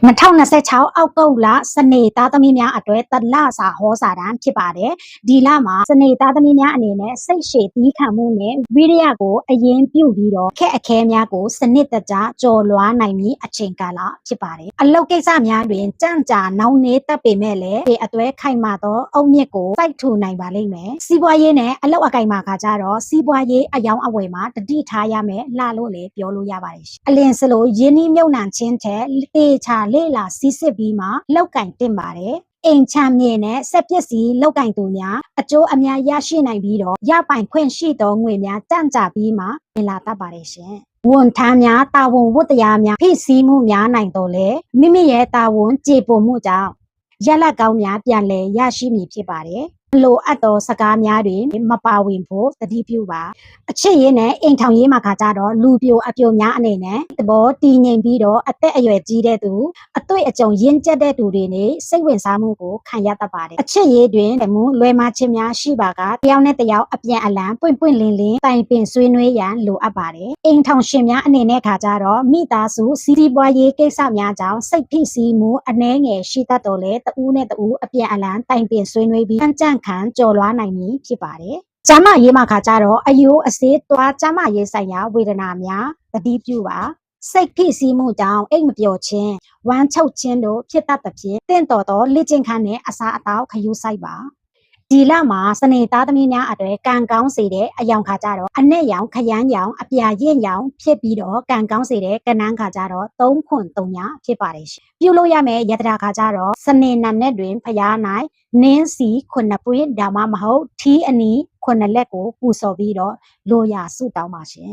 2026အောက်ကုတ်လစနေသားသမီးများအတွက်တလစာဟောစာတမ်းဖြစ်ပါတယ်။ဒီလမှာစနေသားသမီးများအနေနဲ့စိတ်ရှည်သီးခံမှုနဲ့ဝိရိယကိုအရင်ပြုပြီးတော့ခက်အခဲများကိုစနစ်တကျကြော်လွှားနိုင်ပြီးအချိန်ကာလဖြစ်ပါတယ်။အလုပ်ကိစ္စများတွင်ကြံ့ကြာနှောင်းနှေးတတ်ပေမဲ့လည်းဒီအတွဲခိုင်မာသောအုတ်မြစ်ကိုစိုက်ထူနိုင်ပါလိမ့်မယ်။စီးပွားရေးနဲ့အလုပ်အကိုင်မှာခါကြတော့စီးပွားရေးအယောင်းအဝယ်မှာတတိထားရမယ်လှလို့လည်းပြောလို့ရပါတယ်။အလင်းစလို့ရင်းနှီးမြုပ်နှံခြင်းတဲ့တေချာလေလာစီးစစ်ပြီးမှလောက်ကင်တင်ပါတယ်အိမ်ချမြေနဲ့ဆက်ပစ္စည်းလောက်ကင်သူများအကျိုးအများရရှိနိုင်ပြီးတော့ရပိုင်ခွင့်ရှိသောငွေများကြံ့ကြာပြီးမှဝင်လာတတ်ပါတယ်ရှင်ဝန်ထမ်းများတာဝန်ဝတ္တရားများဖိစီးမှုများနိုင်တော့လေမိမိရဲ့တာဝန်ကြေပွန်မှုကြောင့်ရလကောင်းများပြန်လည်ရရှိမည်ဖြစ်ပါတယ်လိုအပ်သောစကားများတွင်မပါဝင်ဖို့တတိပြုပါအချစ်ရေးနဲ့အိမ်ထောင်ရေးမှာခါကြတော့လူပြိုအပြိုများအနေနဲ့သဘောတည်ငြိမ်ပြီးတော့အသက်အရွယ်ကြီးတဲ့သူအတွေ့အကြုံရင့်ကျက်တဲ့သူတွေနေစိတ်ဝင်စားမှုကိုခံရတတ်ပါတယ်အချစ်ရေးတွင်မူလွယ်မချင်းများရှိပါကတယောက်နဲ့တယောက်အပြန်အလှန်ပွင့်ပွင့်လင်းလင်းတိုင်ပင်ဆွေးနွေးရန်လိုအပ်ပါတယ်အိမ်ထောင်ရှင်များအနေနဲ့ခါကြတော့မိသားစုစီးပွားရေးကိစ္စများကြောင့်စိတ်ဖိစီးမှုအနှဲငယ်ရှိတတ်တော်လေတဦးနဲ့တဦးအပြန်အလှန်တိုင်ပင်ဆွေးနွေးပြီးကြံ့ခံကြော်လွှားနိုင်မည်ဖြစ်ပါတယ်။ကျမရေးမှာခါကြတော့အယိုးအစေးသွားကျမရေးဆိုင်ရာဝေဒနာများတတိပြုပါစိတ်ဖိစီးမှုကြောင့်အိတ်မပျော်ခြင်းဝမ်းချုပ်ခြင်းတို့ဖြစ်တတ်သဖြင့်တင့်တော်သောလေ့ကျင့်ခန်းနဲ့အစာအသောက်ခယူးဆိုင်ပါဒီလမှာစနေသားသမီးများအတွက်ကံကောင်းစေတဲ့အယောင်ခါကြတော့အနဲ့ရောင်ခရမ်းရောင်အပြာရင့်ရောင်ဖြစ်ပြီးတော့ကံကောင်းစေတဲ့ကနန်းခါကြတော့3-3ညဖြစ်ပါတယ်ပြုလို့ရမယ်ယတရာခါကြတော့စနေနံနဲ့တွင်ဖျားနိုင်နင်းစီ9ပွင့်ဒါမှမဟုတ်ထီးအနီ9လက်ကိုပူစော်ပြီးတော့လိုရာဆုတောင်းပါရှင်